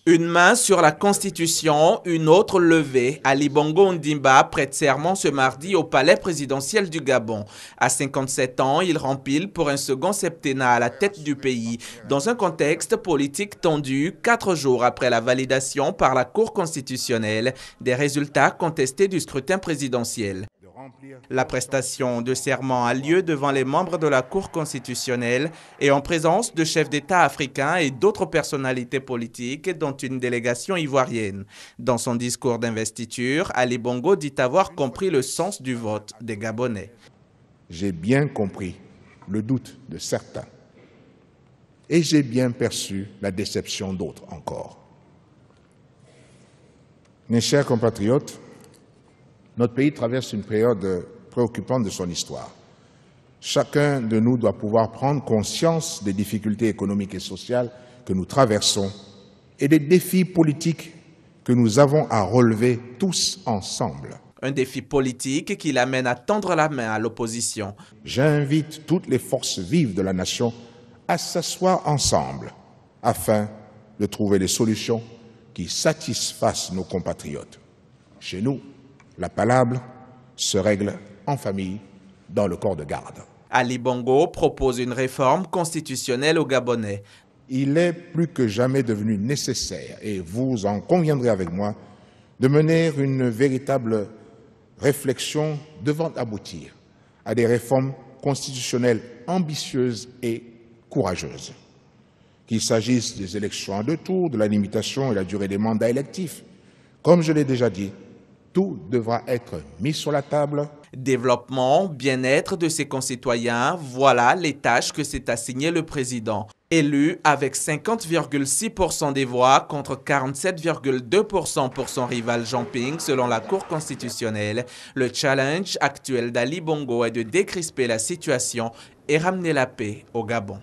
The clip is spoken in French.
Une main sur la Constitution, une autre levée. Ali Bongo Ondimba prête serment ce mardi au palais présidentiel du Gabon. À 57 ans, il rempile pour un second septennat à la tête du pays. Dans un contexte politique tendu, 4 jours après la validation par la Cour constitutionnelle des résultats contestés du scrutin présidentiel. La prestation de serment a lieu devant les membres de la Cour constitutionnelle et en présence de chefs d'État africains et d'autres personnalités politiques, dont une délégation ivoirienne. Dans son discours d'investiture, Ali Bongo dit avoir compris le sens du vote des Gabonais. J'ai bien compris le doute de certains et j'ai bien perçu la déception d'autres encore. Mes chers compatriotes, notre pays traverse une période préoccupante de son histoire. Chacun de nous doit pouvoir prendre conscience des difficultés économiques et sociales que nous traversons et des défis politiques que nous avons à relever tous ensemble. Un défi politique qui l'amène à tendre la main à l'opposition. J'invite toutes les forces vives de la nation à s'asseoir ensemble afin de trouver des solutions qui satisfassent nos compatriotes. Chez nous, la palabre se règle en famille, dans le corps de garde. Ali Bongo propose une réforme constitutionnelle aux Gabonais. Il est plus que jamais devenu nécessaire, et vous en conviendrez avec moi, de mener une véritable réflexion devant aboutir à des réformes constitutionnelles ambitieuses et courageuses. Qu'il s'agisse des élections à 2 tours, de la limitation et la durée des mandats électifs. Comme je l'ai déjà dit, tout devra être mis sur la table. Développement, bien-être de ses concitoyens, voilà les tâches que s'est assigné le président. Élu avec 50,6% des voix contre 47,2% pour son rival Jean Ping selon la Cour constitutionnelle, le challenge actuel d'Ali Bongo est de décrisper la situation et ramener la paix au Gabon.